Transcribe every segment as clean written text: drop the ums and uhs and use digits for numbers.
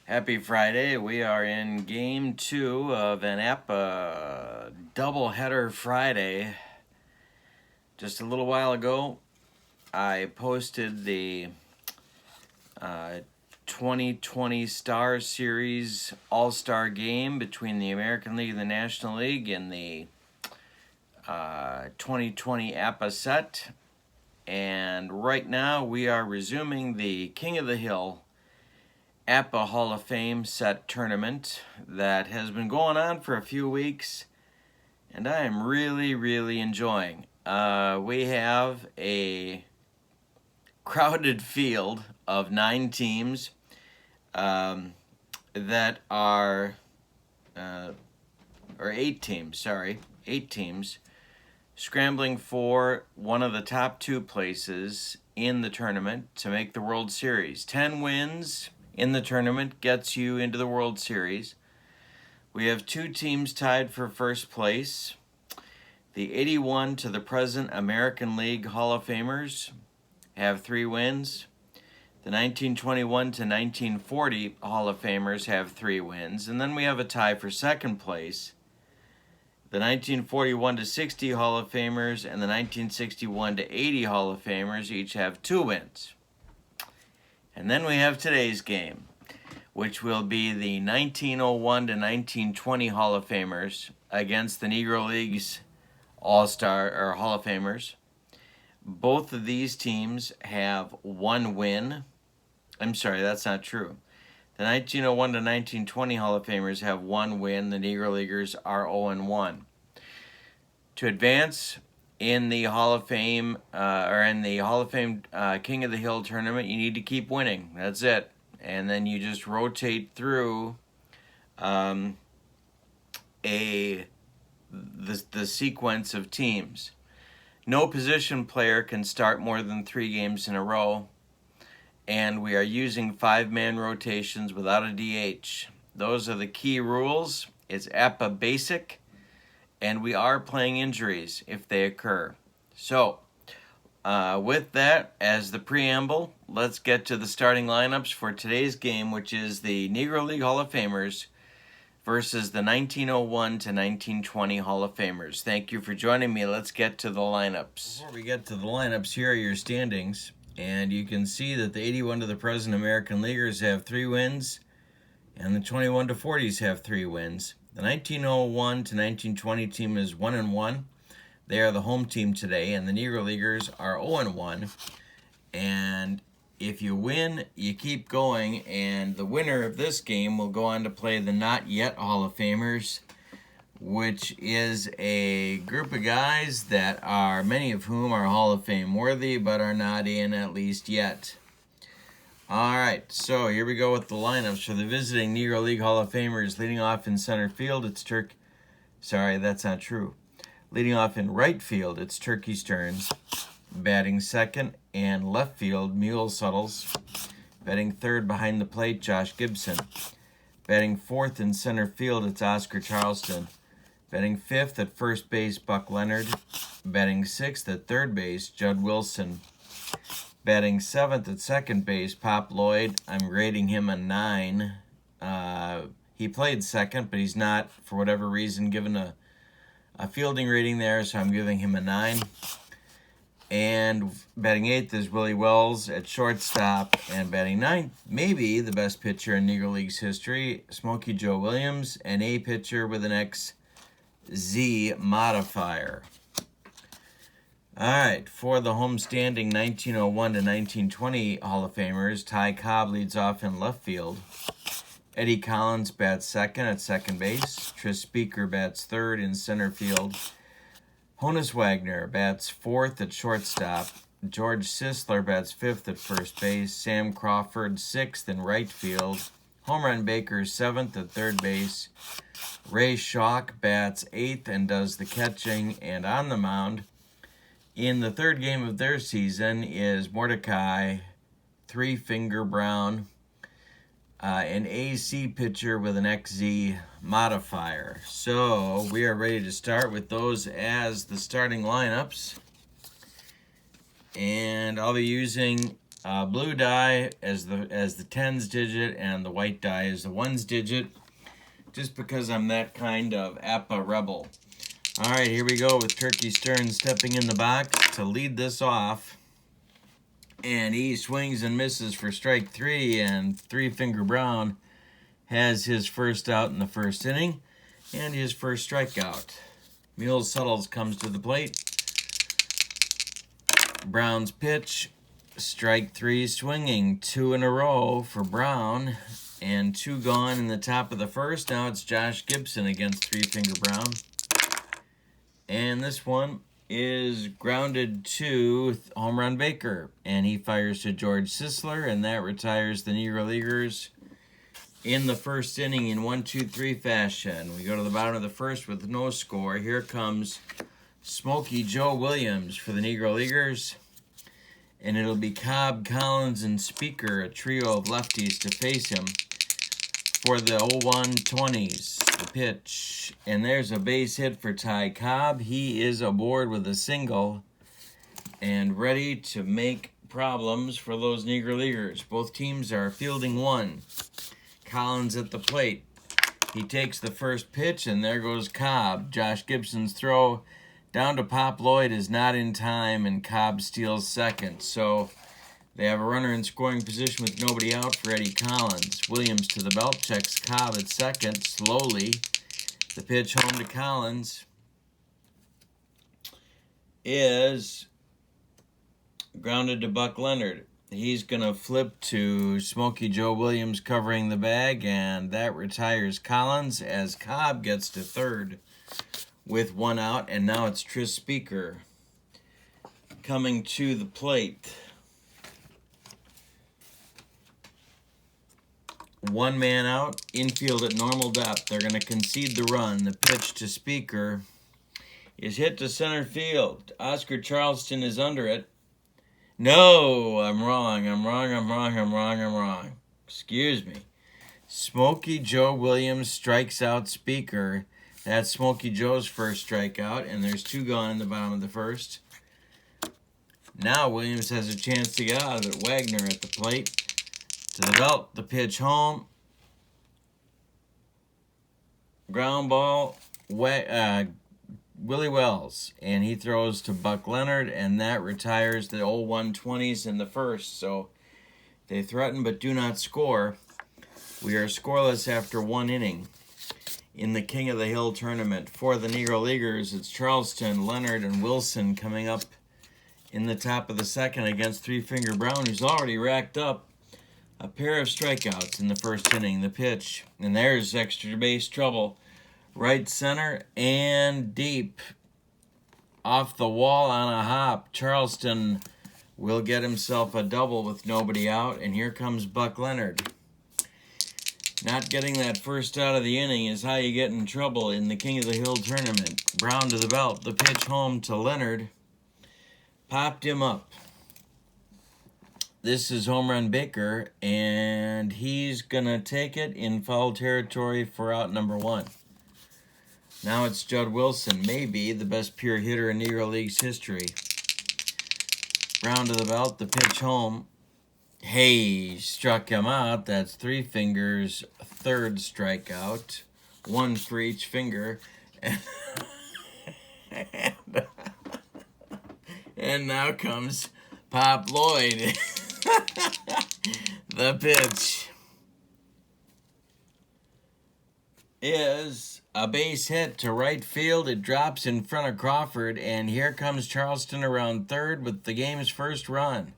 Happy Friday. We are in game 2 of an APBA doubleheader Friday. Just a little while ago, I posted the 2020 Star Series All-Star game between the American League and the National League in the 2020 APBA set. And right now we are resuming the King of the Hill APBA Hall of Fame set tournament that has been going on for a few weeks, and I am really enjoying. We have a crowded field of 9 teams that are, or 8 teams, sorry, 8 teams scrambling for one of the top 2 places in the tournament to make the World Series. 10 wins in the tournament gets you into the World Series. We have 2 teams tied for first place. The 81 to the present American League Hall of Famers have 3 wins. The 1921 to 1940 Hall of Famers have 3 wins. And then we have a tie for second place. The 1941 to 60 Hall of Famers and the 1961 to 80 Hall of Famers each have 2 wins. And then we have today's game, which will be the 1901 to 1920 Hall of Famers against the Negro League's All-Star or Hall of Famers. Both of these teams have 1 win. I'm sorry, that's not true. The 1901 to 1920 Hall of Famers have 1 win. The Negro Leaguers are 0-1. To advance in the Hall of Fame, King of the Hill tournament, you need to keep winning. That's it. And then you just rotate through the sequence of teams. No position player can start more than 3 games in a row. And we are using 5-man rotations without a DH. Those are the key rules. It's APBA basic. And we are playing injuries if they occur. So, with that as the preamble, let's get to the starting lineups for today's game, which is the Negro League Hall of Famers versus the 1901 to 1920 Hall of Famers. Thank you for joining me. Let's get to the lineups. Before we get to the lineups, here are your standings. And you can see that the 81 to the present American Leaguers have 3 wins, and the 21 to 40s have 3 wins. The 1901 to 1920 team is 1-1. They are the home team today, and the Negro Leaguers are 0-1. And if you win, you keep going, and the winner of this game will go on to play the Not Yet Hall of Famers, which is a group of guys that are, many of whom are Hall of Fame worthy, but are not in at least yet. Alright, so here we go with the lineups for the visiting Negro League Hall of Famers. Leading off in center field, it's Sorry, that's not true. Leading off in right field, it's Turkey Stearns. Batting second and left field, Mule Suttles. Batting third behind the plate, Josh Gibson. Batting fourth in center field, it's Oscar Charleston. Batting fifth at first base, Buck Leonard. Batting sixth at third base, Judd Wilson. Batting seventh at second base, Pop Lloyd. I'm rating him a 9. He played second, but he's not, for whatever reason, given a fielding rating there, so I'm giving him a 9. And batting 8th is Willie Wells at shortstop. And batting 9th, maybe the best pitcher in Negro League's history, Smokey Joe Williams, an A pitcher with an XZ modifier. Alright, for the homestanding 1901 to 1920 Hall of Famers, Ty Cobb leads off in left field. Eddie Collins bats second at second base. Tris Speaker bats third in center field. Honus Wagner bats fourth at shortstop. George Sisler bats fifth at first base. Sam Crawford sixth in right field. Home Run Baker seventh at third base. Ray Schalk bats eighth and does the catching. And on the mound, in the third game of their season, is Mordecai, 3-Finger Brown, an AC pitcher with an XZ modifier. So we are ready to start with those as the starting lineups. And I'll be using blue die as the tens digit, and the white die is the ones digit, just because I'm that kind of APBA rebel. All right, here we go with Turkey Stern stepping in the box to lead this off. And he swings and misses for strike 3, and Three Finger Brown has his first out in the first inning and his first strikeout. Mule Suttles comes to the plate. Brown's pitch, strike 3 swinging, 2 in a row for Brown, and 2 gone in the top of the first. Now it's Josh Gibson against Three Finger Brown. And this one is grounded to home run Baker, and he fires to George Sisler, and that retires the Negro Leaguers in the first inning in 1-2-3 fashion. We go to the bottom of the first with no score. Here comes Smokey Joe Williams for the Negro Leaguers, and it'll be Cobb, Collins, and Speaker, a trio of lefties, to face him for the 0-1-20s. The pitch, and there's a base hit for Ty Cobb. He is aboard with a single and ready to make problems for those Negro Leaguers. Both teams are fielding one. Collins at the plate. He takes the first pitch, and there goes Cobb. Josh Gibson's throw down to Pop Lloyd is not in time, and Cobb steals second. So they have a runner in scoring position with nobody out for Eddie Collins. Williams to the belt, checks Cobb at second slowly. The pitch home to Collins is grounded to Buck Leonard. He's going to flip to Smokey Joe Williams covering the bag, and that retires Collins as Cobb gets to third with 1 out. And now it's Tris Speaker coming to the plate. 1 man out, infield at normal depth. They're going to concede the run. The pitch to Speaker is hit to center field. Oscar Charleston is under it. No, I'm wrong. Excuse me. Smokey Joe Williams strikes out Speaker. That's Smokey Joe's first strikeout, and there's 2 gone in the bottom of the first. Now Williams has a chance to get out of it. Wagner at the plate. To the belt, the pitch home. Ground ball, Willie Wells, and he throws to Buck Leonard, and that retires the 0-1-20s in the first. So they threaten but do not score. We are scoreless after 1 inning in the King of the Hill tournament. For the Negro Leaguers, it's Charleston, Leonard, and Wilson coming up in the top of the second against Three Finger Brown, who's already racked up a pair of strikeouts in the first inning. The pitch, and there's extra base trouble. Right center and deep. Off the wall on a hop. Charleston will get himself a double with nobody out, and here comes Buck Leonard. Not getting that first out of the inning is how you get in trouble in the King of the Hill tournament. Brown to the belt. The pitch home to Leonard. Popped him up. This is home run Baker, and he's going to take it in foul territory for out number 1. Now it's Judd Wilson, maybe the best pure hitter in Negro League's history. Brown to the belt, the pitch home. Hey, struck him out. That's Three Fingers' third strikeout. 1 for each finger. And now comes Pop Lloyd. The pitch is a base hit to right field. It drops in front of Crawford, and here comes Charleston around third with the game's first run.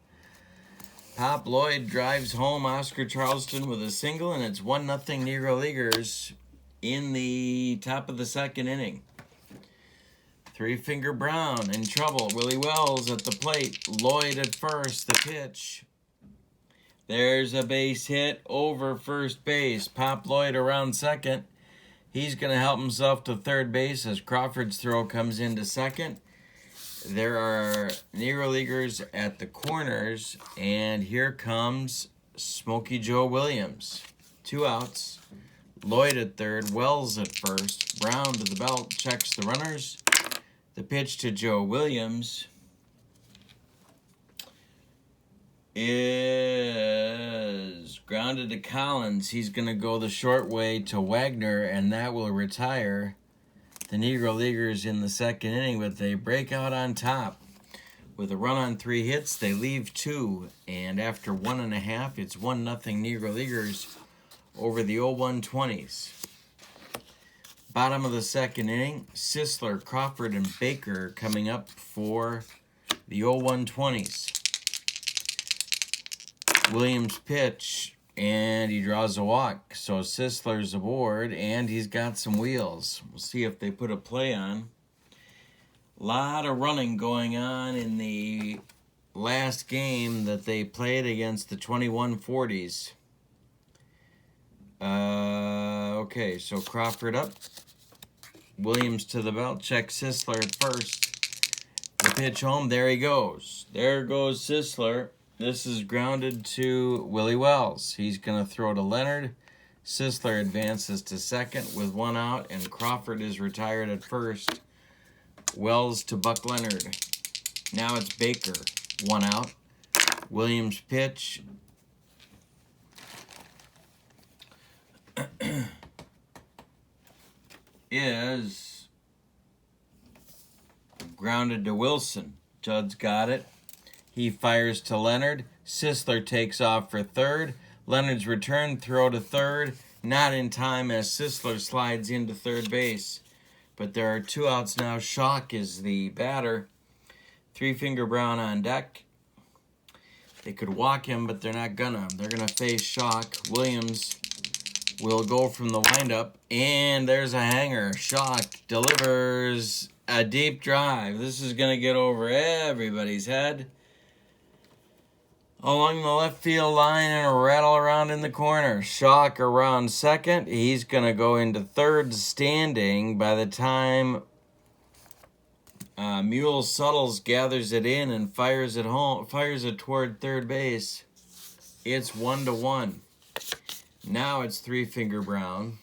Pop Lloyd drives home Oscar Charleston with a single, and it's 1-0 Negro Leaguers in the top of the second inning. Three Finger Brown in trouble. Willie Wells at the plate. Lloyd at first. The pitch. There's a base hit over first base. Pop Lloyd around second. He's going to help himself to third base as Crawford's throw comes into second. There are Negro Leaguers at the corners, and here comes Smokey Joe Williams. 2 outs. Lloyd at third, Wells at first. Brown to the belt, checks the runners. The pitch to Joe Williams is grounded to Collins. He's going to go the short way to Wagner, and that will retire the Negro Leaguers in the second inning, but they break out on top. With a run on 3 hits, they leave 2, and after 1.5, it's 1-0 Negro Leaguers over the 0-1-20s. Bottom of the second inning, Sisler, Crawford, and Baker coming up for the 0-1-20s. Williams pitch, and he draws a walk. So Sisler's aboard, and he's got some wheels. We'll see if they put a play on. A lot of running going on in the last game that they played against the 2140s. Okay, so Crawford up. Williams to the belt. Check Sisler at first. The pitch home. There he goes. There goes Sisler. This is grounded to Willie Wells. He's going to throw to Leonard. Sisler advances to second with 1 out, and Crawford is retired at first. Wells to Buck Leonard. Now it's Baker. 1 out. Williams pitch. Is grounded to Wilson. Judd's got it. He fires to Leonard. Sisler takes off for third. Leonard's return throw to third. Not in time as Sisler slides into third base. But there are 2 outs now. Schock is the batter. 3-Finger Brown on deck. They could walk him, but they're not gonna. They're gonna face Schock. Williams will go from the windup, and there's a hanger. Schock delivers a deep drive. This is going to get over everybody's head. Along the left field line and rattle around in the corner. Schock around second. He's going to go into third standing by the time Mule Suttles gathers it in and fires it toward third base. It's 1-1. Now it's 3-Finger Brown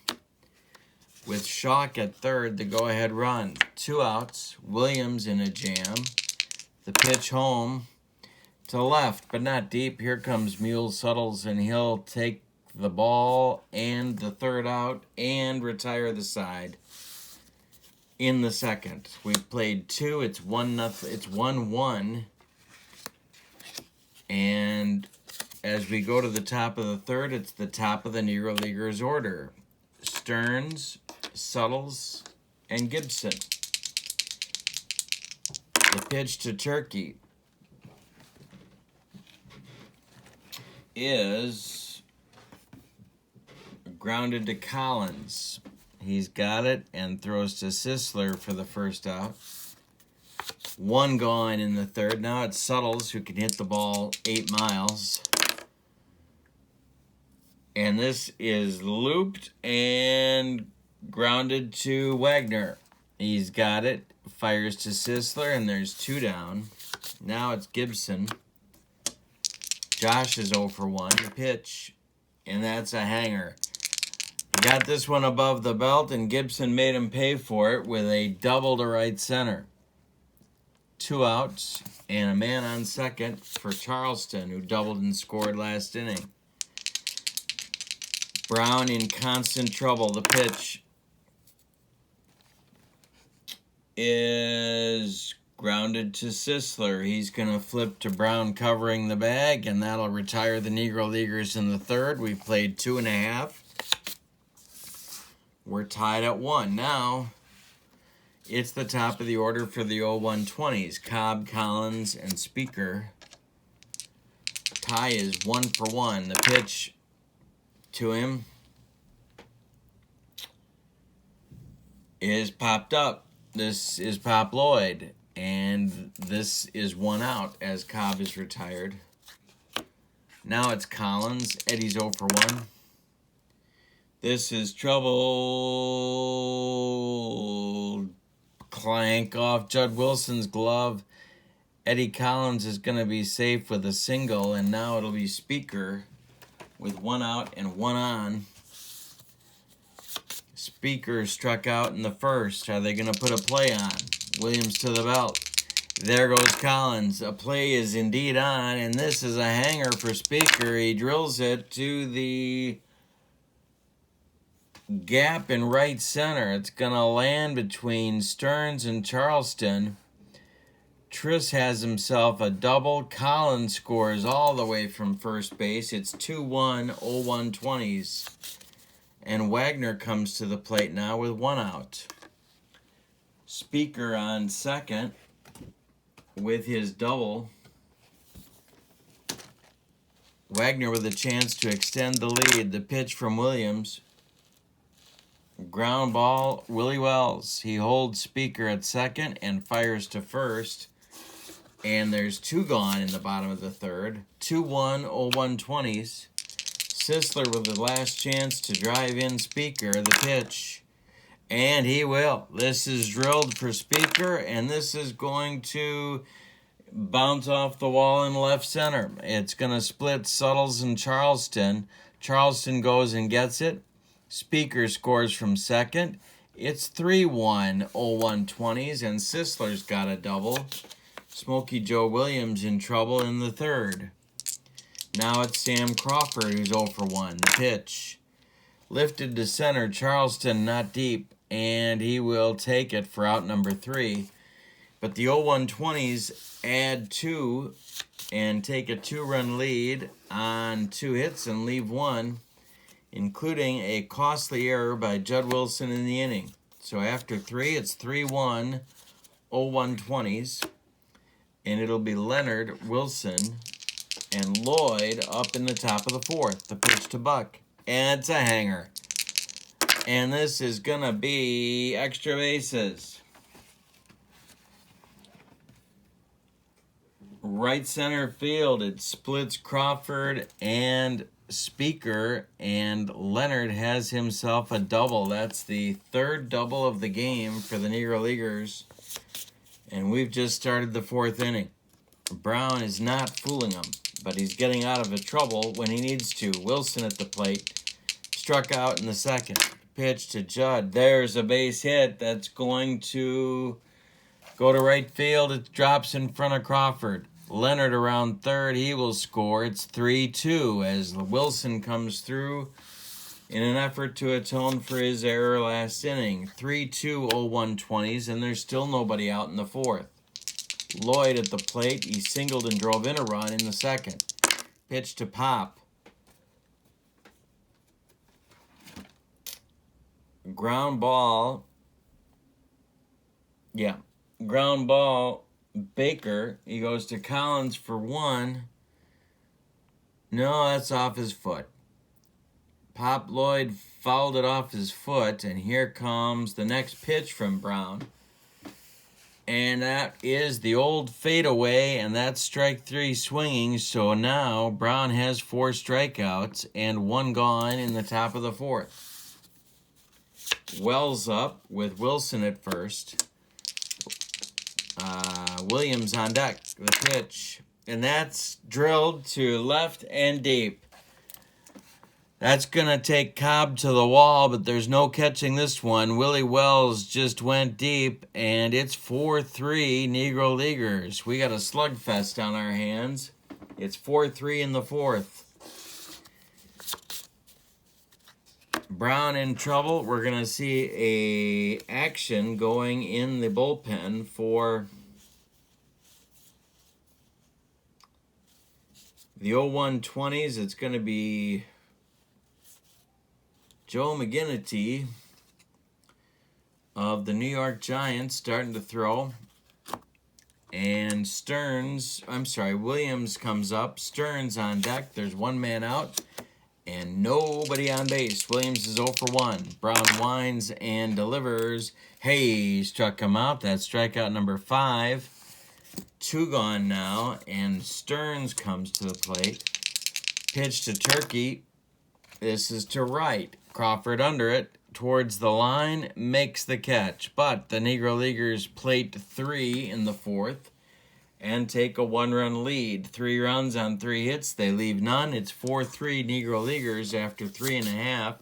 with Schock at third, the go-ahead run. 2 outs. Williams in a jam. The pitch home to left, but not deep. Here comes Mule Suttles, and he'll take the ball and the third out and retire the side in the second. We've played 2. It's 1-0. It's 1-1. And as we go to the top of the third, it's the top of the Negro Leaguers order. Stearns, Suttles, and Gibson. The pitch to Turkey is grounded to Collins. He's got it and throws to Sisler for the first out. 1 gone in the third. Now it's Suttles who can hit the ball 8 miles. And this is looped and grounded to Wagner. He's got it. Fires to Sisler, and there's 2 down. Now it's Gibson. Josh is 0 for 1. The pitch, and that's a hanger. He got this one above the belt, and Gibson made him pay for it with a double to right center. 2 outs, and a man on second for Charleston, who doubled and scored last inning. Brown in constant trouble. The pitch is grounded to Sisler. He's going to flip to Brown covering the bag, and that'll retire the Negro Leaguers in the third. We've played 2.5. We're tied at 1. Now, it's the top of the order for the 0-1-20s. Cobb, Collins, and Speaker. Tie is 1 for 1. The pitch to him is popped up. This is Pop Lloyd, and this is 1 out as Cobb is retired. Now it's Collins. Eddie's 0 for 1. This is trouble. Clank off Judd Wilson's glove. Eddie Collins is going to be safe with a single, and now it'll be Speaker with 1 out and 1 on. Speaker struck out in the first. Are they going to put a play on? Williams to the belt. There goes Collins. A play is indeed on, and this is a hanger for Speaker. He drills it to the gap in right center. It's going to land between Stearns and Charleston. Triss has himself a double. Collins scores all the way from first base. It's 2-1, 0-1 20s. And Wagner comes to the plate now with one out. Speaker on second with his double. Wagner with a chance to extend the lead. The pitch from Williams. Ground ball, Willie Wells. He holds Speaker at second and fires to first. And there's two gone in the bottom of the third. 2-1, 0-1 20s. Sisler with the last chance to drive in Speaker. The pitch. And he will. This is drilled for Speaker, and this is going to bounce off the wall in left center. It's going to split Suttles and Charleston. Charleston goes and gets it. Speaker scores from second. It's 3-1, 0-1 20s, and Sisler's got a double. Smokey Joe Williams in trouble in the third. Now it's Sam Crawford who's 0 for 1. The pitch. Lifted to center. Charleston not deep, and he will take it for out number 3. But the 0-1 20s add 2 and take a 2-run lead on 2 hits and leave 1, including a costly error by Judd Wilson in the inning. So after 3, it's 3-1, 0-1 20s. And it'll be Leonard, Wilson, and Lloyd up in the top of the 4th. The pitch to Buck. And it's a hanger. And this is going to be extra bases. Right center field. It splits Crawford and Speaker. And Leonard has himself a double. That's the third double of the game for the Negro Leaguers. And we've just started the 4th inning. Brown is not fooling him, but he's getting out of trouble when he needs to. Wilson at the plate, struck out in the second. Pitch to Judd. There's a base hit that's going to go to right field. It drops in front of Crawford. Leonard around third. He will score. It's 3-2 as Wilson comes through in an effort to atone for his error last inning. 3-2, 0-1 20s, and there's still nobody out in the 4th. Lloyd at the plate. He singled and drove in a run in the second. Pitch to Pop. Ground ball. Yeah. Ground ball. Baker. He goes to Collins for 1. No, that's off his foot. Pop Lloyd fouled it off his foot, and here comes the next pitch from Brown. And that is the old fadeaway, and that's strike 3 swinging. So now Brown has 4 strikeouts and 1 gone in the top of the 4th. Wells up with Wilson at first. Williams on deck. The pitch. And that's drilled to left and deep. That's going to take Cobb to the wall, but there's no catching this one. Willie Wells just went deep, and it's 4-3 Negro Leaguers. We got a slugfest on our hands. It's 4-3 in the 4th. Brown in trouble. We're going to see a action going in the bullpen for the 0-1 20s. It's going to be Joe McGinnity of the New York Giants starting to throw. And Williams comes up. Stearns on deck. There's 1 man out and nobody on base. Williams is 0 for 1. Brown winds and delivers. Hey, struck him out. That's strikeout number 5. 2 gone now, and Stearns comes to the plate. Pitch to Turkey. This is to right. Crawford under it, towards the line, makes the catch. But the Negro Leaguers plate 3 in the 4th and take a 1-run lead. 3 runs on 3 hits. They leave none. It's 4-3 Negro Leaguers after 3.5.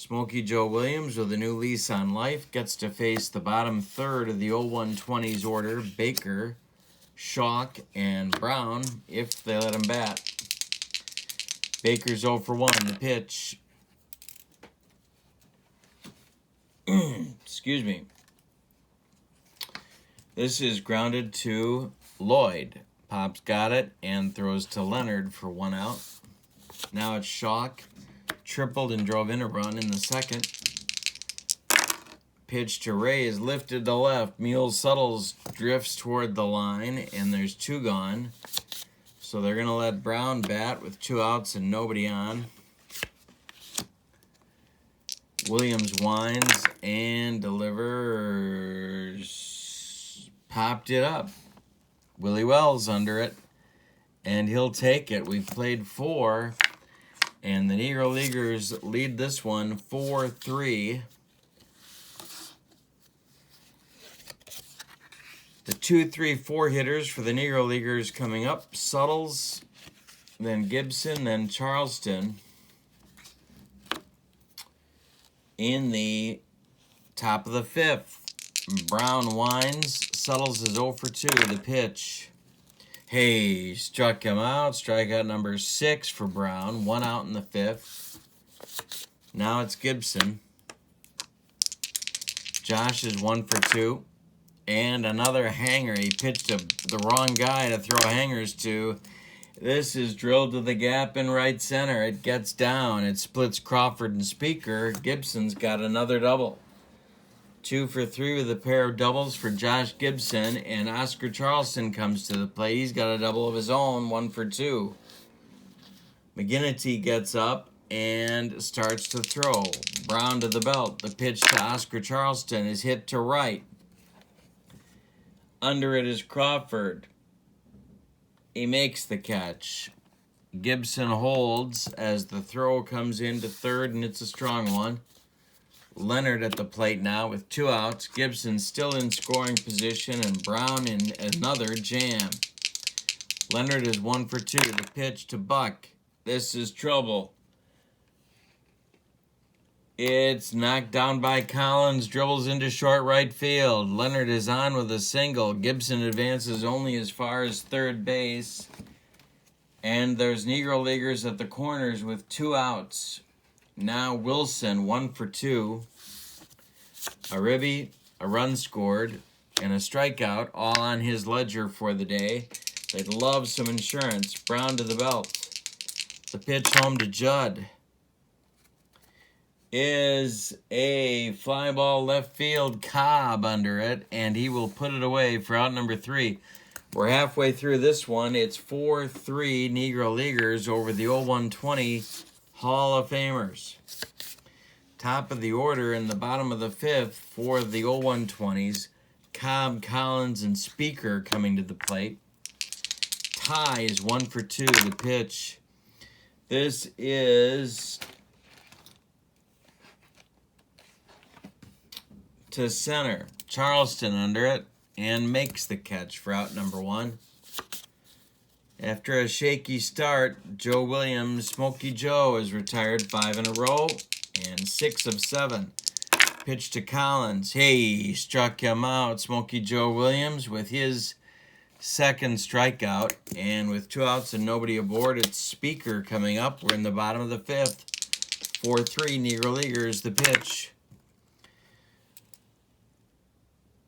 Smokey Joe Williams, with a new lease on life, gets to face the bottom third of the 0120s order, Baker, Shock, and Brown, if they let him bat. Baker's 0 for 1. The pitch. Excuse me. This is grounded to Lloyd. Pop's got it and throws to Leonard for 1 out. Now it's Shock. Tripled and drove in a run in the second. Pitch to Ray is lifted to left. Mules Suttles drifts toward the line, and there's 2 gone. So they're going to let Brown bat with 2 outs and nobody on. Williams winds and delivers. Popped it up. Willie Wells under it, and he'll take it. We've played 4, and the Negro Leaguers lead this one 4-3. The 2, 3, 4 hitters for the Negro Leaguers coming up: Suttles, then Gibson, then Charleston. In the top of the 5th, Brown winds. Suttles is 0 for 2. The pitch. Hey, struck him out. Strikeout number 6 for Brown. 1 out in the 5th. Now it's Gibson. Josh is 1 for 2. And another hanger. He pitched the wrong guy to throw hangers to. This is drilled to the gap in right center. It gets down. It splits Crawford and Speaker. Gibson's got another double. 2 for 3 with a pair of doubles for Josh Gibson, and Oscar Charleston comes to the plate. He's got a double of his own, 1 for 2. McGinnity gets up and starts to throw. Brown to the belt. The pitch to Oscar Charleston is hit to right. Under it is Crawford. He makes the catch. Gibson holds as the throw comes into third, and it's a strong one. Leonard at the plate now with 2 outs. Gibson still in scoring position, and Brown in another jam. Leonard is 1 for 2. The pitch to Buck. This is trouble. It's knocked down by Collins. Dribbles into short right field. Leonard is on with a single. Gibson advances only as far as third base. And there's Negro Leaguers at the corners with 2 outs. Now Wilson, 1 for 2. A ribby, a run scored, and a strikeout, all on his ledger for the day. They'd love some insurance. Brown to the belt. The pitch home to Judd is a fly ball left field. Cobb under it, and he will put it away for out number 3. We're halfway through this one. It's 4-3 Negro Leaguers over the 0120 Hall of Famers. Top of the order in the bottom of the 5th for the 0120s. Cobb, Collins, and Speaker coming to the plate. Ty is 1 for 2. The pitch. This is to center. Charleston under it and makes the catch for out number 1. After a shaky start, Joe Williams, Smokey Joe, is retired 5 in a row and 6 of 7. Pitch to Collins. Hey, struck him out. Smokey Joe Williams with his second strikeout. And with 2 outs and nobody aboard, it's Speaker coming up. We're in the bottom of the 5th. 4-3 Negro Leaguers. The pitch.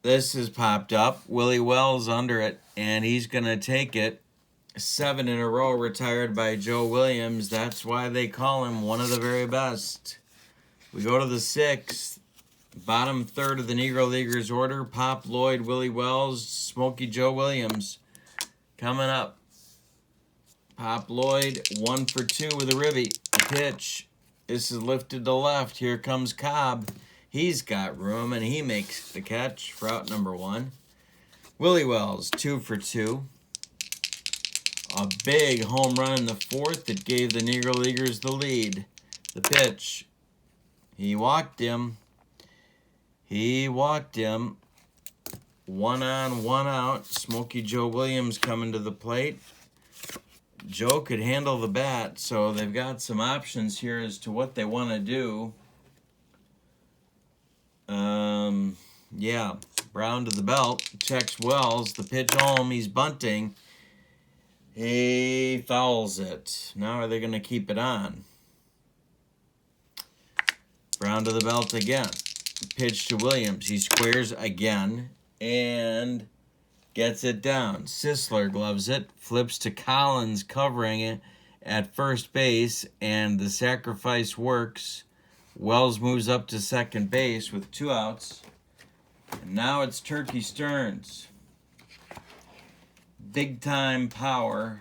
This has popped up. Willie Wells under it, and he's going to take it. 7 in a row retired by Joe Williams. That's why they call him one of the very best. We go to the 6th. Bottom third of the Negro Leaguers order. Pop, Lloyd, Willie Wells, Smokey Joe Williams. Coming up. Pop Lloyd, 1 for 2 with a ribby. A pitch. This is lifted to left. Here comes Cobb. He's got room, and he makes the catch for out number 1. Willie Wells, 2 for 2. A big home run in the 4th that gave the Negro Leaguers the lead. The pitch. He walked him. 1 on, 1 out. Smokey Joe Williams coming to the plate. Joe could handle the bat, so they've got some options here as to what they want to do. Yeah, Brown to the belt, checks Wells, the pitch home, he's bunting. He fouls it. Now are they going to keep it on? Brown to the belt again. Pitch to Williams. He squares again and gets it down. Sisler gloves it, flips to Collins covering it at first base, and the sacrifice works. Wells moves up to second base with 2 outs. And now it's Turkey Stearns. Big time power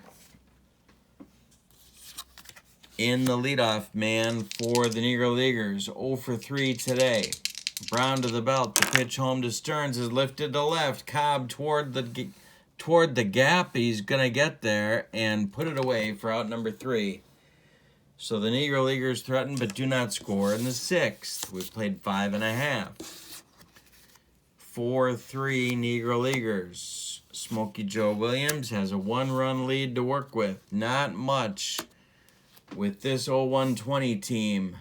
in the leadoff man for the Negro Leaguers. 0 for 3 today. Brown to the belt. The pitch home to Stearns is lifted to left. Cobb toward the gap. He's going to get there and put it away for out number 3. So the Negro Leaguers threaten but do not score in the 6th. We've played 5.5. 4-3 Negro Leaguers. Smokey Joe Williams has a 1-run lead to work with. Not much with this 0120 team.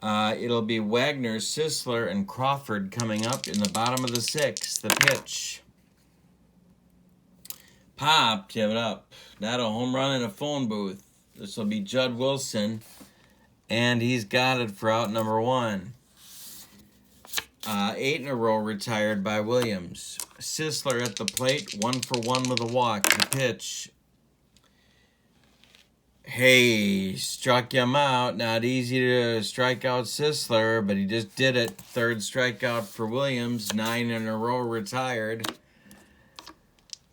It'll be Wagner, Sisler, and Crawford coming up in the bottom of the 6th. The pitch. Popped, give it up. Not a home run in a phone booth. This will be Judd Wilson, and he's got it for out number 1. 8 in a row retired by Williams. Sisler at the plate, 1 for 1 with a walk. The pitch. Hey, struck him out. Not easy to strike out Sisler, but he just did it. 3rd strikeout for Williams. 9 in a row retired.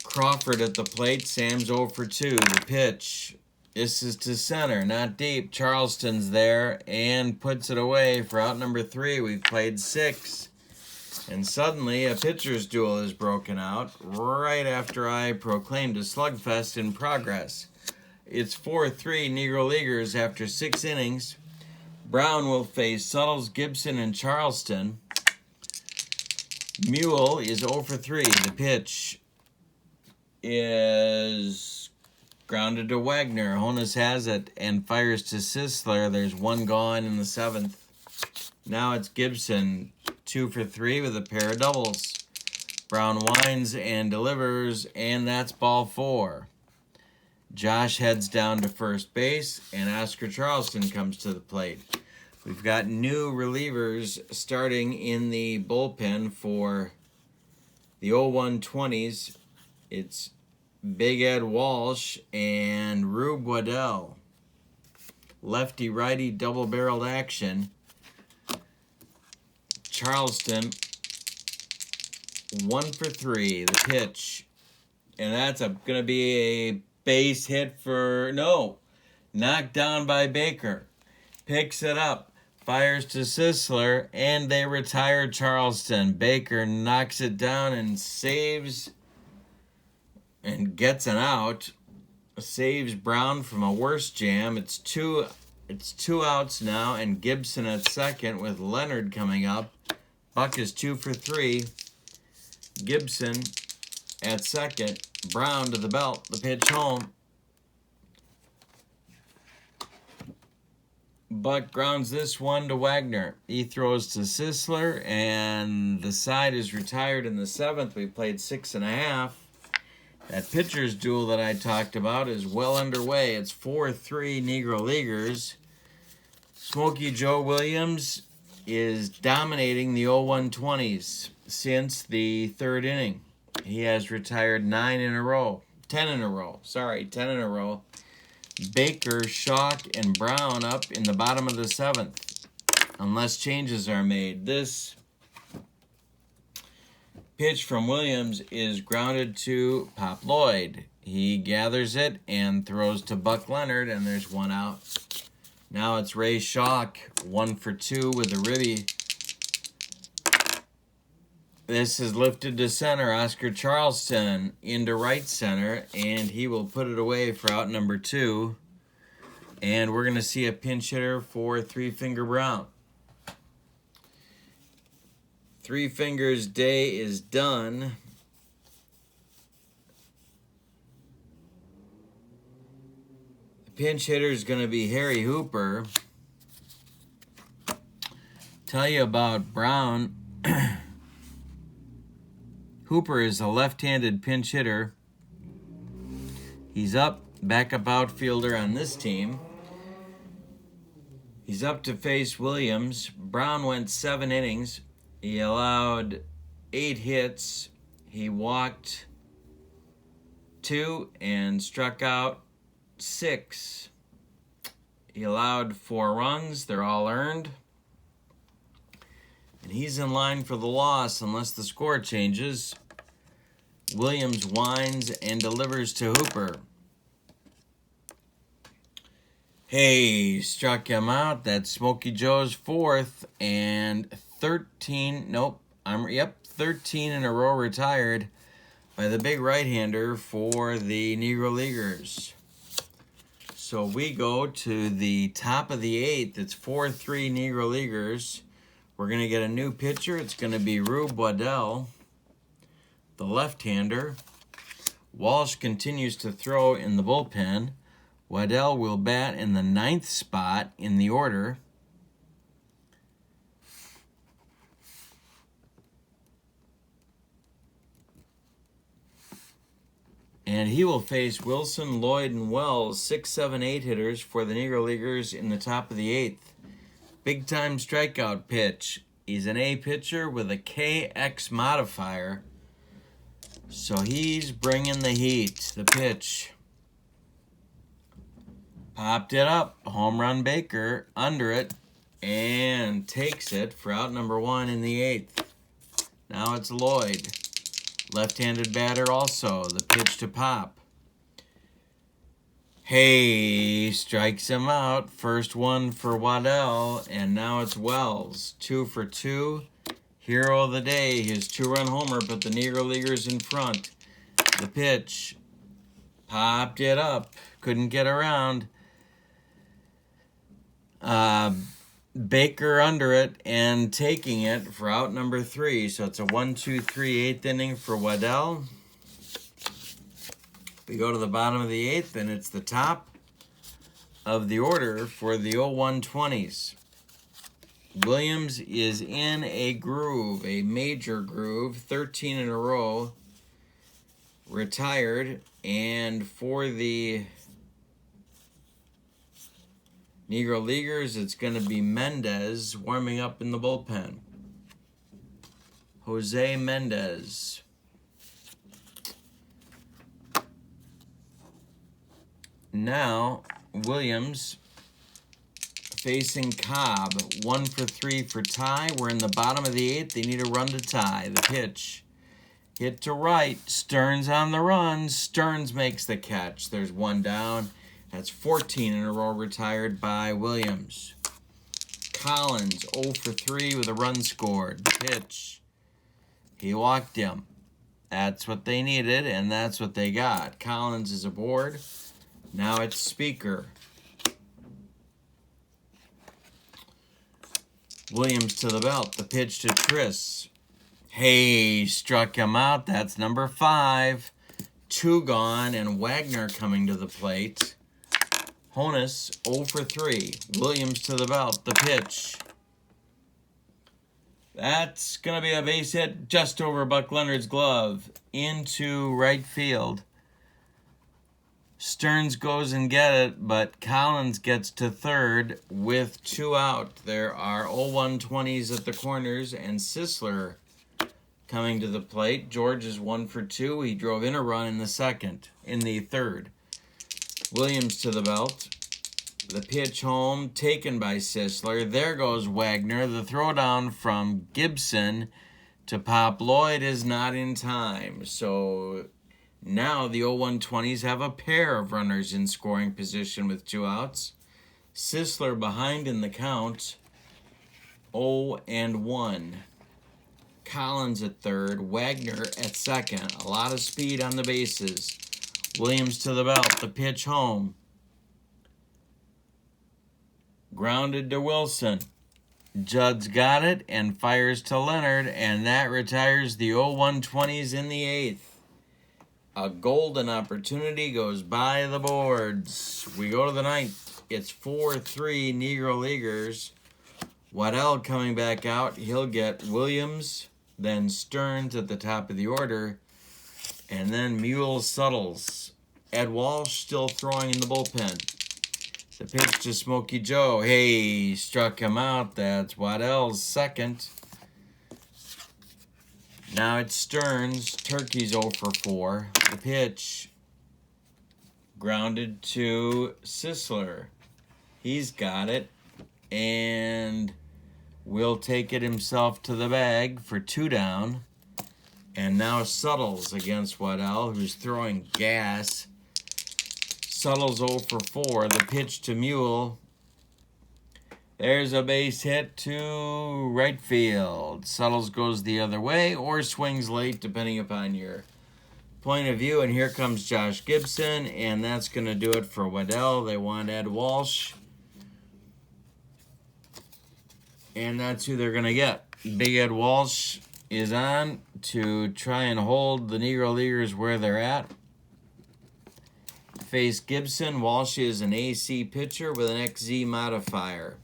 Crawford at the plate. Sam's 0 for 2. The pitch. This is to center, not deep. Charleston's there and puts it away for out number 3. We've played 6. And suddenly a pitcher's duel is broken out right after I proclaimed a slugfest in progress. It's 4-3 Negro Leaguers after 6 innings. Brown will face Suttles, Gibson, and Charleston. Mule is 0 for 3. The pitch is grounded to Wagner. Honus has it and fires to Sisler. There's 1 gone in the 7th. Now it's Gibson, 2 for 3 with a pair of doubles. Brown winds and delivers, and that's ball 4. Josh heads down to first base, and Oscar Charleston comes to the plate. We've got new relievers starting in the bullpen for the 0120s. It's Big Ed Walsh and Rube Waddell. Lefty-righty double-barreled action. Charleston, 1 for 3. The pitch. And that's going to be a base hit for... No. Knocked down by Baker. Picks it up. Fires to Sisler. And they retire Charleston. Baker knocks it down and saves... and gets an out. Saves Brown from a worse jam. It's two outs now, and Gibson at second with Leonard coming up. Buck is 2 for 3. Gibson at second. Brown to the belt. The pitch home. Buck grounds this one to Wagner. He throws to Sisler, and the side is retired in the 7th. We played 6.5. That pitcher's duel that I talked about is well underway. It's 4-3 Negro Leaguers. Smokey Joe Williams is dominating the 0120s since the 3rd inning. He has retired 10 in a row. Baker, Schock, and Brown up in the bottom of the 7th, unless changes are made. This pitch from Williams is grounded to Pop Lloyd. He gathers it and throws to Buck Leonard, and there's 1 out. Now it's Ray Schock, 1 for 2 with a ribby. This is lifted to center. Oscar Charleston into right center, and he will put it away for out number 2. And we're going to see a pinch hitter for Three Finger Brown. Three Fingers Day is done. The pinch hitter is going to be Harry Hooper. tell you about Brown. Hooper is a left-handed pinch hitter. He's up, backup outfielder on this team. He's up to face Williams. Brown went 7 innings. He allowed 8 hits. He walked 2 and struck out 6. He allowed 4 runs. They're all earned. And he's in line for the loss unless the score changes. Williams winds and delivers to Hooper. Hey, struck him out. That's Smokey Joe's 4th and 13 in a row retired by the big right-hander for the Negro Leaguers. So we go to the top of the 8th. It's 4-3 Negro Leaguers. We're going to get a new pitcher. It's going to be Rube Waddell, the left-hander. Walsh continues to throw in the bullpen. Waddell will bat in the 9th spot in the order. And he will face Wilson, Lloyd, and Wells, 6, 7, 8 hitters for the Negro Leaguers in the top of the 8th. Big-time strikeout pitch. He's an A pitcher with a KX modifier. So he's bringing the heat. The pitch. Popped it up. Home run Baker under it. And takes it for out number 1 in the 8th. Now it's Lloyd. Left-handed batter also. The pitch to Pop. Hey, strikes him out. First one for Waddell, and now it's Wells. 2 for 2. Hero of the day. His 2-run homer, but the Negro Leaguers in front. The pitch. Popped it up. Couldn't get around. Baker under it and taking it for out number 3. So it's a 1-2-3 8th inning for Waddell. We go to the bottom of the 8th, and it's the top of the order for the 0-1-20s. Williams is in a groove, a major groove, 13 in a row, retired, and for the Negro Leaguers, it's going to be Mendez warming up in the bullpen. Jose Mendez. Now, Williams facing Cobb. 1 for 3 for tie. We're in the bottom of the 8th. They need a run to tie. The pitch. Hit to right. Stearns on the run. Stearns makes the catch. There's 1 down. That's 14 in a row retired by Williams. Collins, 0 for 3 with a run scored. The pitch. He walked him. That's what they needed, and that's what they got. Collins is aboard. Now it's Speaker. Williams to the belt. The pitch to Triss. Hey, struck him out. That's number 5. 2 gone, and Wagner coming to the plate. Honus, 0 for 3. Williams to the belt. The pitch. That's going to be a base hit just over Buck Leonard's glove into right field. Stearns goes and get it, but Collins gets to third with 2 out. There are 0-1-20s at the corners, and Sisler coming to the plate. George is 1 for 2. He drove in a run in the third. Williams to the belt. The pitch home taken by Sisler. There goes Wagner. The throwdown from Gibson to Pop Lloyd is not in time. So now the 0-1-20s have a pair of runners in scoring position with 2 outs. Sisler behind in the count. 0-1. Collins at third. Wagner at second. A lot of speed on the bases. Williams to the belt. The pitch home. Grounded to Wilson. Judd's got it and fires to Leonard, and that retires the 0-1-20s in the 8th. A golden opportunity goes by the boards. We go to the 9th. It's 4-3 Negro Leaguers. Waddell coming back out. He'll get Williams, then Stearns at the top of the order, and then Mule Suttles. Ed Walsh still throwing in the bullpen. The pitch to Smokey Joe. Hey, struck him out. That's Waddell's second. Now it's Stearns. Turkey's 0 for 4. The pitch grounded to Sisler. He's got it. And will take it himself to the bag for 2 down. And now Suttles against Waddell, who's throwing gas. Suttles 0 for 4. The pitch to Mule. There's a base hit to right field. Suttles goes the other way or swings late, depending upon your point of view. And here comes Josh Gibson, and that's going to do it for Waddell. They want Ed Walsh. And that's who they're going to get. Big Ed Walsh is on to try and hold the Negro Leaguers where they're at. Face Gibson. Walsh is an AC pitcher with an XZ modifier.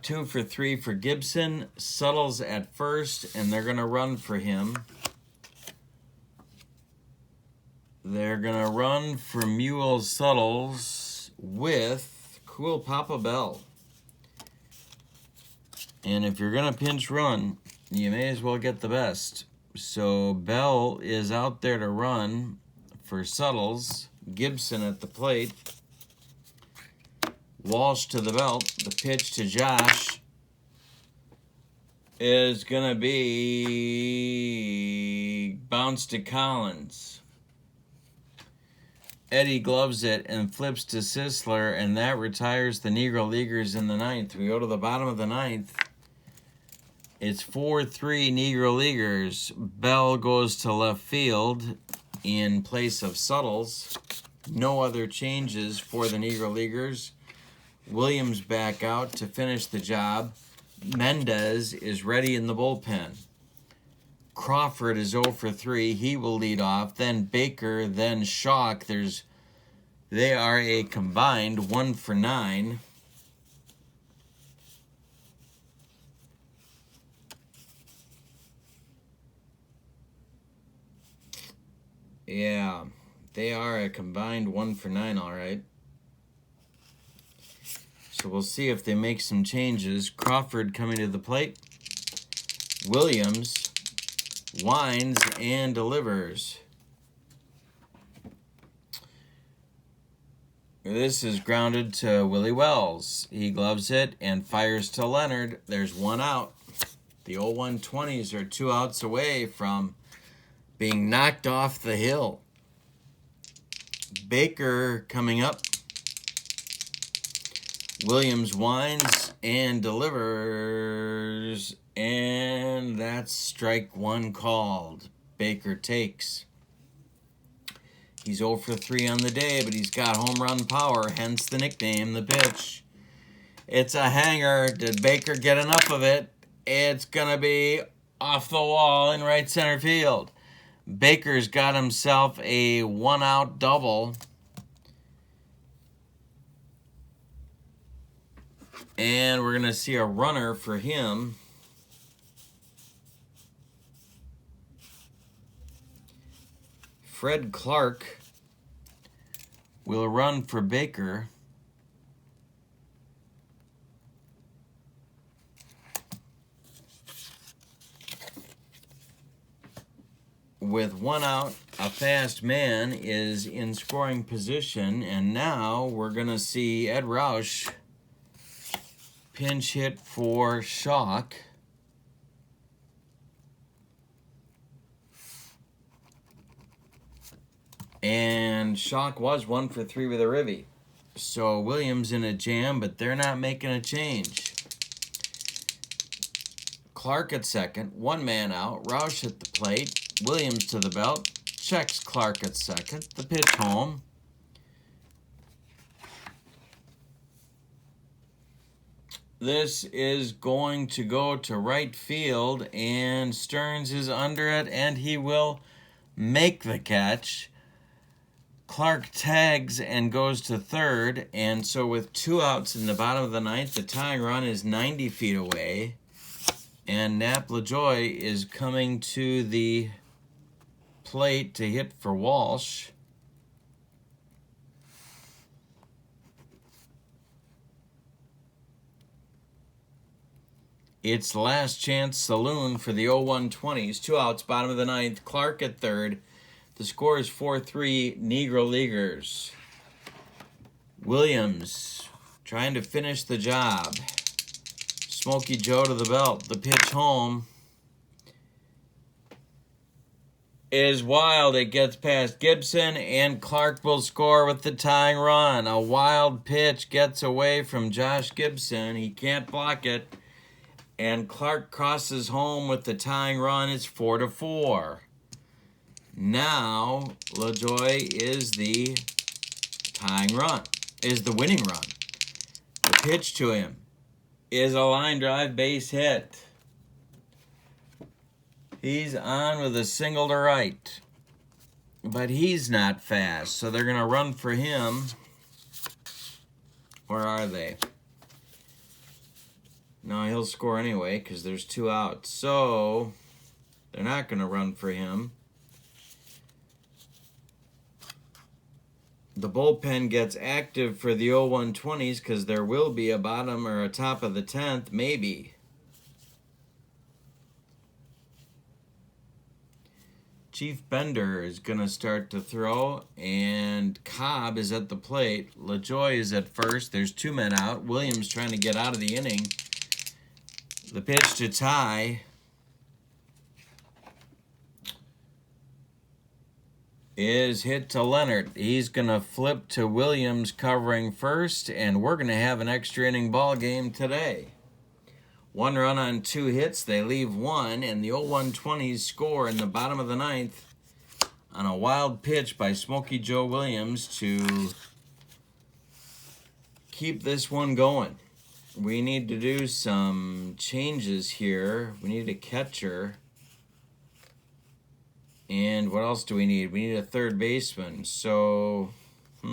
2 for 3 for Gibson. Suttles at first, and they're going to run for him. They're going to run for Mule Suttles with Cool Papa Bell. And if you're going to pinch run, you may as well get the best. So Bell is out there to run for Suttles. Gibson at the plate. Walsh to the belt. The pitch to Josh is going to be bounce to Collins. Eddie gloves it and flips to Sisler, and that retires the Negro Leaguers in the 9th. We go to the bottom of the 9th. It's 4-3 Negro Leaguers. Bell goes to left field in place of Suttles. No other changes for the Negro Leaguers. Williams back out to finish the job. Mendez is ready in the bullpen. Crawford is 0 for 3. He will lead off. Then Baker, then Schock. They are a combined 1 for 9. Yeah, they are a combined 1 for 9, all right. So we'll see if they make some changes. Crawford coming to the plate. Williams winds and delivers. This is grounded to Willie Wells. He gloves it and fires to Leonard. There's 1 out. The 0-1-20s are 2 outs away from being knocked off the hill. Baker coming up. Williams winds and delivers, and that's strike 1 called. Baker takes. He's 0 for 3 on the day, but he's got home run power, hence the nickname. The pitch. It's a hanger. Did Baker get enough of it? It's going to be off the wall in right center field. Baker's got himself a 1-out double. And we're going to see a runner for him. Fred Clark will run for Baker. With 1 out, a fast man is in scoring position. And now we're going to see Ed Roush pinch hit for Schock. And Schock was 1 for 3 with a ribby. So Williams in a jam, but they're not making a change. Clark at second, 1 man out. Roush at the plate. Williams to the belt. Checks Clark at second. The pitch home. This is going to go to right field, and Stearns is under it, and he will make the catch. Clark tags and goes to third, and so with 2 outs in the bottom of the ninth, the tying run is 90 feet away, and Nap LaJoy is coming to the plate to hit for Walsh. It's last chance saloon for the 0-1-20s. 2 outs, bottom of the ninth. Clark at third. The score is 4-3 Negro Leaguers. Williams trying to finish the job. Smokey Joe to the belt. The pitch home is wild. It gets past Gibson, and Clark will score with the tying run. A wild pitch gets away from Josh Gibson. He can't block it, and Clark crosses home with the tying run. It's 4-4. Now, LaJoy is the tying run, is the winning run. The pitch to him is a line drive base hit. He's on with a single to right, but he's not fast, so they're going to run for him. Where are they? No, he'll score anyway because there's 2 outs, so they're not going to run for him. The bullpen gets active for the 0-1-20s because there will be a bottom or a top of the 10th, maybe. Chief Bender is going to start to throw, and Cobb is at the plate. LaJoy is at first. There's 2 men out. Williams trying to get out of the inning. The pitch to Ty is hit to Leonard. He's going to flip to Williams covering first, and we're going to have an extra inning ball game today. 1 run on 2 hits. They leave 1, and the 0-1-20s score in the bottom of the ninth on a wild pitch by Smokey Joe Williams to keep this one going. We need to do some changes here. We need a catcher. And what else do we need? We need a third baseman. So, All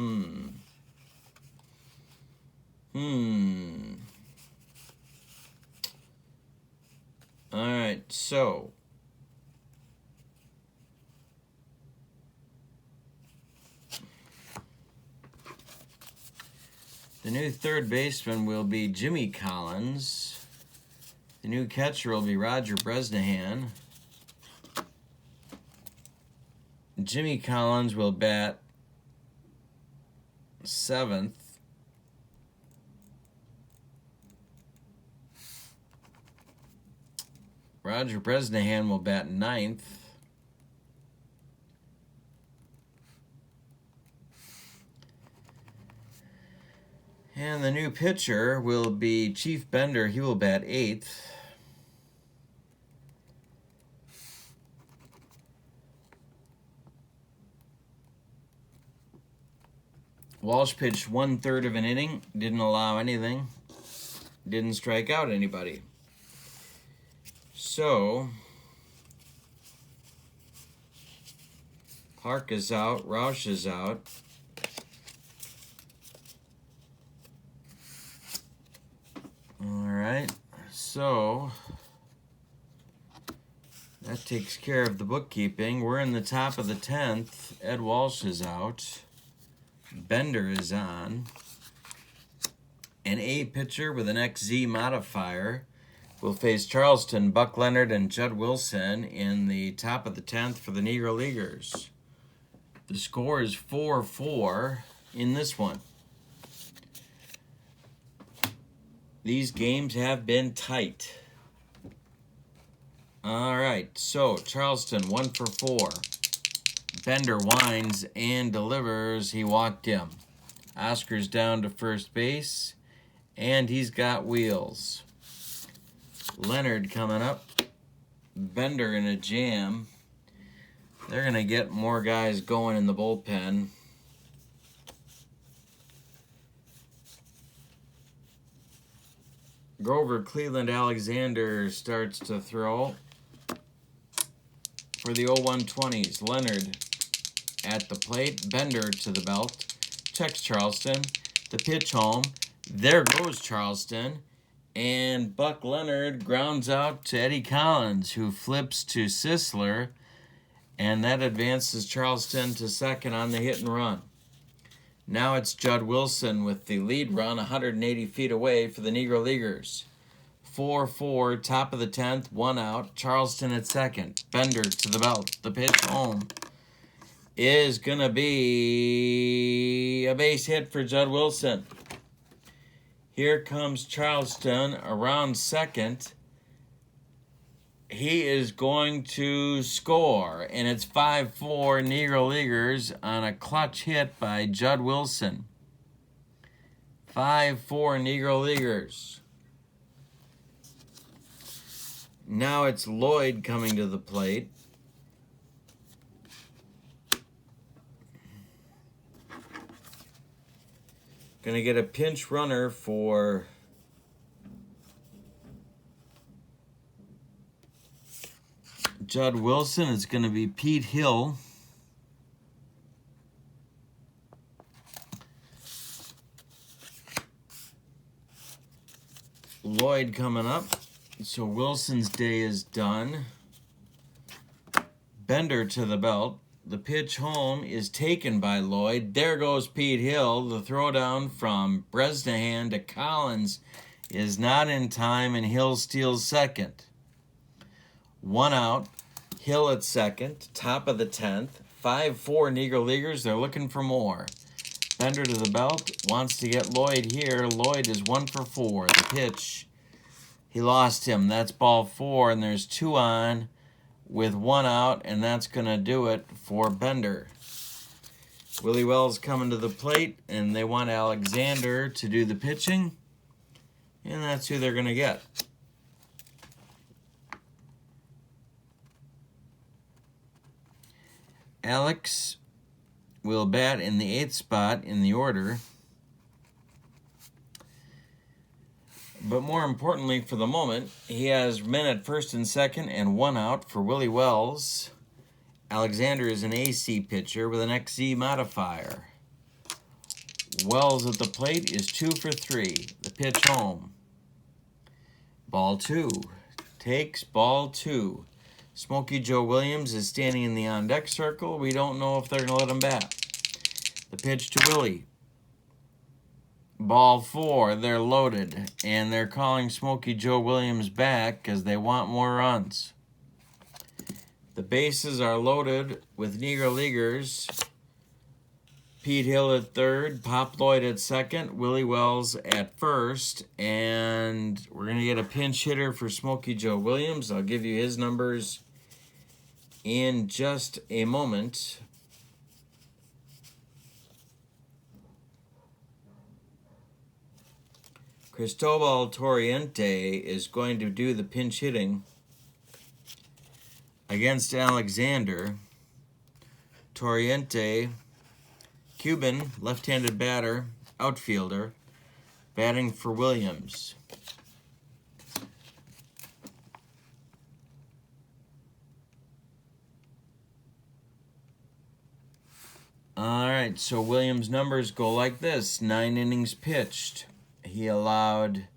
right, so the new third baseman will be Jimmy Collins. The new catcher will be Roger Bresnahan. Jimmy Collins will bat 7th. Roger Bresnahan will bat 9th. And the new pitcher will be Chief Bender. He will bat 8th. Walsh pitched 1/3 of an inning, didn't allow anything, didn't strike out anybody. So, Clark is out, Roush is out. Alright, so that takes care of the bookkeeping. We're in the top of the 10th. Ed Walsh is out. Bender is on. An A pitcher with an XZ modifier will face Charleston, Buck Leonard, and Judd Wilson in the top of the 10th for the Negro Leaguers. The score is 4-4 in this one. These games have been tight. All right, so Charleston 1 for 4. Bender winds and delivers. He walked him. Oscar's down to first base, and he's got wheels. Leonard coming up. Bender in a jam. They're going to get more guys going in the bullpen. Grover Cleveland Alexander starts to throw for the 0-1-20s. Leonard at the plate. Bender to the belt. Checks Charleston. The pitch home. There goes Charleston. And Buck Leonard grounds out to Eddie Collins, who flips to Sisler. And that advances Charleston to second on the hit and run. Now it's Judd Wilson with the lead run 180 feet away for the Negro Leaguers. 4-4, top of the 10th, 1 out. Charleston at second. Bender to the belt. The pitch home is going to be a base hit for Judd Wilson. Here comes Charleston around second. He is going to score, and it's 5-4 Negro Leaguers on a clutch hit by Judd Wilson. 5-4 Negro Leaguers. Now it's Lloyd coming to the plate. Going to get a pinch runner for Judd Wilson. It's going to be Pete Hill. Lloyd coming up. So Wilson's day is done. Bender to the belt. The pitch home is taken by Lloyd. There goes Pete Hill. The throwdown from Bresnahan to Collins is not in time, and Hill steals second. 1 out. Hill at second. Top of the 10th. 5-4 Negro Leaguers. They're looking for more. Bender to the belt. Wants to get Lloyd here. Lloyd is 1 for 4. The pitch. He lost him. That's ball 4, and there's 2 on with 1 out, and that's going to do it for Bender. Willie Wells coming to the plate, and they want Alexander to do the pitching, and that's who they're going to get. Alex will bat in the 8th spot in the order. But more importantly, for the moment, he has men at first and second and 1 out for Willie Wells. Alexander is an AC pitcher with an XZ modifier. Wells at the plate is 2 for 3. The pitch home. Ball 2. Takes ball 2. Smokey Joe Williams is standing in the on-deck circle. We don't know if they're going to let him bat. The pitch to Willie. Ball 4, they're loaded, and they're calling Smokey Joe Williams back because they want more runs. The bases are loaded with Negro Leaguers. Pete Hill at third, Pop Lloyd at second, Willie Wells at first, and we're going to get a pinch hitter for Smokey Joe Williams. I'll give you his numbers in just a moment. Cristobal Torriente is going to do the pinch hitting against Alexander. Torriente, Cuban, left-handed batter, outfielder, batting for Williams. All right, so Williams' numbers go like this. 9 innings pitched. He allowed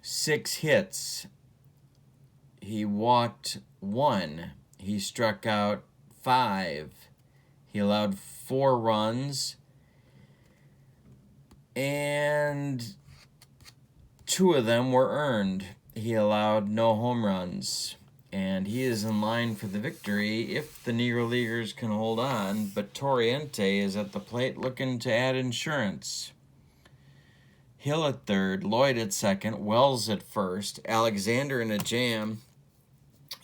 6 hits. He walked 1. He struck out 5. He allowed 4 runs. And 2 of them were earned. He allowed no home runs. And he is in line for the victory if the Negro Leaguers can hold on. But Torriente is at the plate looking to add insurance. Hill at third, Lloyd at second, Wells at first, Alexander in a jam.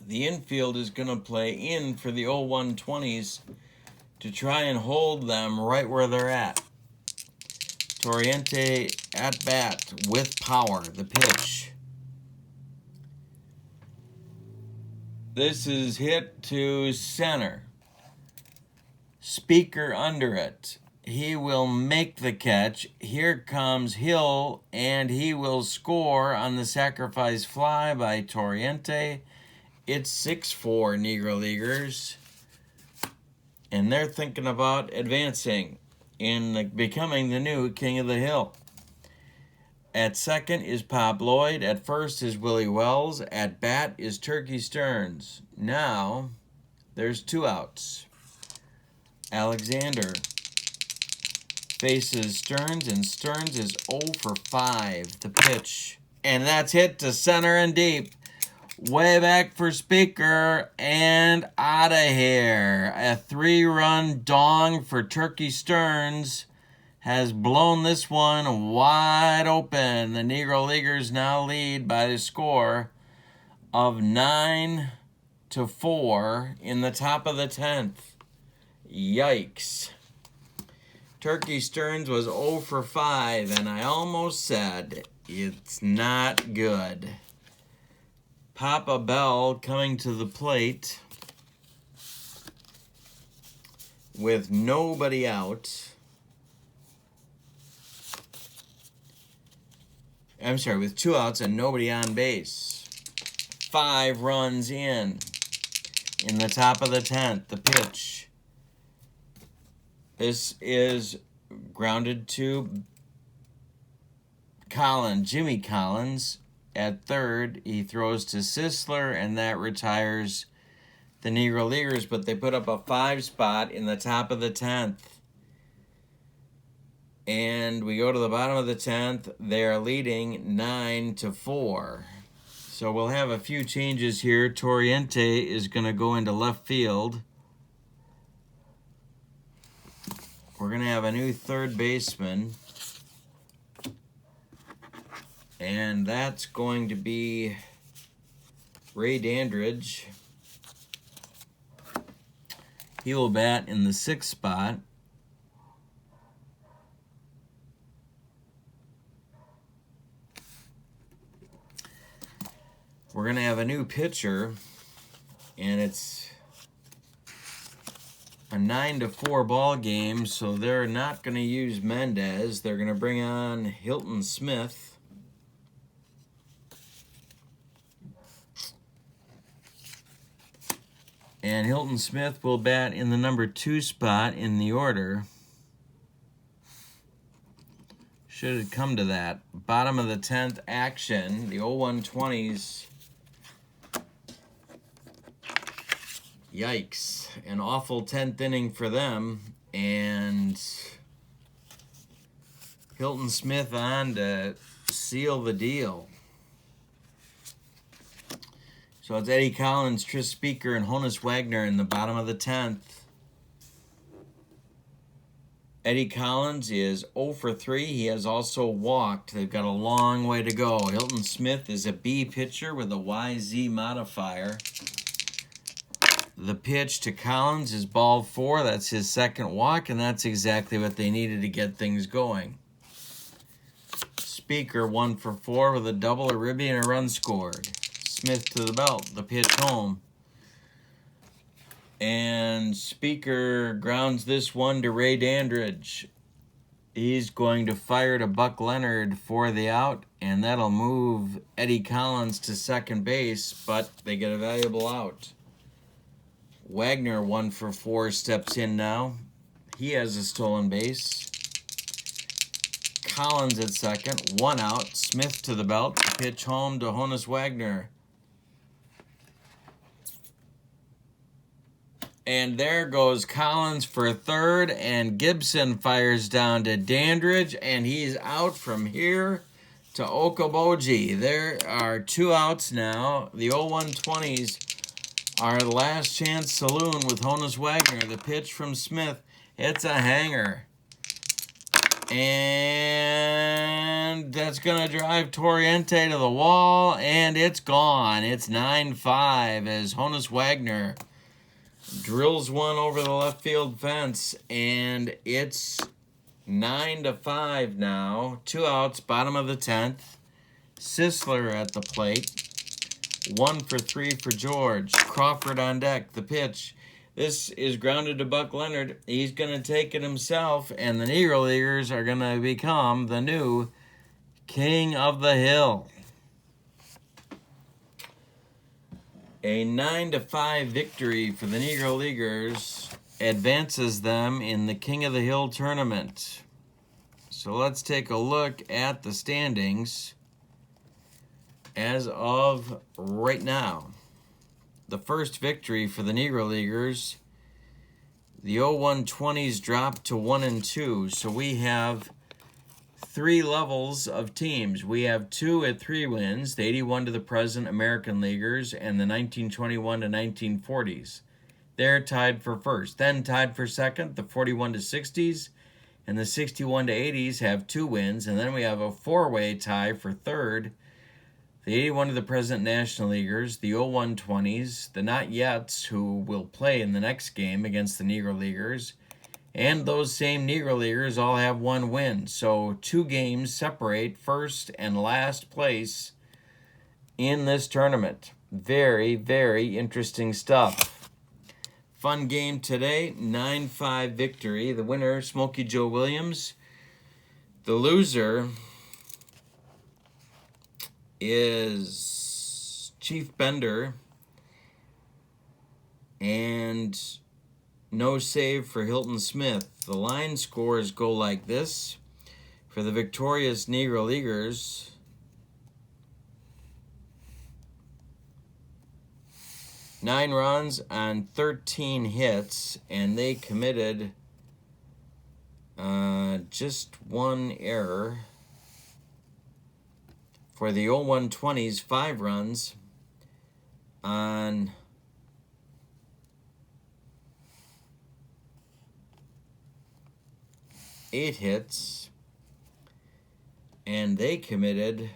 The infield is going to play in for the 0-1-20s to try and hold them right where they're at. Torriente at bat with power, the pitch. This is hit to center. Speaker under it. He will make the catch. Here comes Hill, and he will score on the sacrifice fly by Torriente. It's 6-4, Negro Leaguers. And they're thinking about advancing in becoming the new King of the Hill. At second is Pop Lloyd. At first is Willie Wells. At bat is Turkey Stearns. Now, there's 2 outs. Alexander faces Stearns, and Stearns is 0 for 5. The pitch. And that's hit to center and deep. Way back for Speaker, and out of here. A 3-run dong for Turkey Stearns has blown this one wide open. The Negro Leaguers now lead by the score of 9-4 in the top of the 10th. Yikes. Turkey Stearns was 0 for 5, and I almost said it's not good. Papa Bell coming to the plate with nobody out. I'm sorry, with 2 outs and nobody on base. 5 runs in the top of the 10th. The pitch. This is grounded to Jimmy Collins. At third, he throws to Sisler, and that retires the Negro Leaguers, but they put up a 5 spot in the top of the 10th. And we go to the bottom of the 10th. They are leading 9-4. So we'll have a few changes here. Torriente is going to go into left field. We're going to have a new third baseman. And that's going to be Ray Dandridge. He will bat in the 6th spot. We're going to have a new pitcher, and it's a 9-4 ball game, so they're not going to use Mendez. They're going to bring on Hilton Smith. And Hilton Smith will bat in the number 2 spot in the order. Should it come to that. Bottom of the 10th action. The 0-1-20s. Yikes. An awful 10th inning for them. And Hilton Smith on to seal the deal. So it's Eddie Collins, Tris Speaker, and Honus Wagner in the bottom of the 10th. Eddie Collins is 0 for 3. He has also walked. They've got a long way to go. Hilton Smith is a B pitcher with a YZ modifier. The pitch to Collins is ball 4. That's his second walk, and that's exactly what they needed to get things going. Speaker 1 for 4 with a double, a ribby, and a run scored. Smith to the belt, the pitch home. And Speaker grounds this one to Ray Dandridge. He's going to fire to Buck Leonard for the out, and that'll move Eddie Collins to second base, but they get a valuable out. Wagner 1 for 4 steps in now. He has a stolen base. Collins at second, 1 out. Smith to the belt, the pitch home to Honus Wagner. And there goes Collins for third, and Gibson fires down to Dandridge, and he's out from here to Okoboji. There are 2 outs now. The 0-1-20s are last chance saloon with Honus Wagner. The pitch from Smith, it's a hanger. And that's going to drive Torriente to the wall, and it's gone. It's 9-5 as Honus Wagner drills one over the left field fence, and it's 9-5 now. 2 outs, bottom of the 10th. Sisler at the plate. 1 for 3 for George. Crawford on deck. The pitch. This is grounded to Buck Leonard. He's going to take it himself, and the Negro Leaguers are going to become the new King of the Hill. A 9-5 victory for the Negro Leaguers advances them in the King of the Hill tournament. So let's take a look at the standings as of right now. The first victory for the Negro Leaguers, the 0120s dropped to 1-2. So we have 3 levels of teams. We have 2 at 3 wins, the 81 to the present American Leaguers and the 1921 to 1940s. They're tied for first. Then tied for second, the 41 to 60s and the 61 to 80s have 2 wins. And then we have a 4-way tie for third, the 81 to the present National Leaguers, the 0120s, the Not Yets, who will play in the next game against the Negro Leaguers, and those same Negro Leaguers all have 1 win. So 2 games separate first and last place in this tournament. Very, very interesting stuff. Fun game today, 9-5 victory. The winner, Smokey Joe Williams. The loser is Chief Bender. And no save for Hilton Smith. The line scores go like this. For the victorious Negro Leaguers, nine runs on 13 hits, and they committed just 1 error. For the 0120s, 5 runs on 8 hits, and they committed,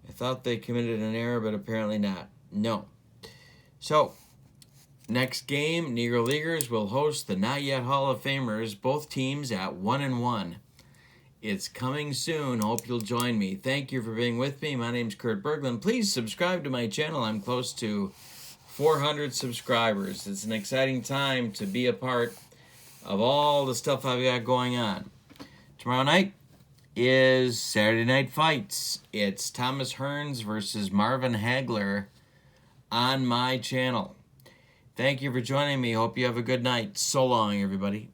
I thought they committed an error, but apparently not. No. So, next game, Negro Leaguers will host the Not Yet Hall of Famers, both teams at 1-1. It's coming soon. Hope you'll join me. Thank you for being with me. My name's Kurt Berglund. Please subscribe to my channel. I'm close to 400 subscribers. It's an exciting time to be a part of all the stuff I've got going on. Tomorrow night is Saturday Night Fights. It's Thomas Hearns versus Marvin Hagler on my channel. Thank you for joining me. Hope you have a good night. So long, everybody.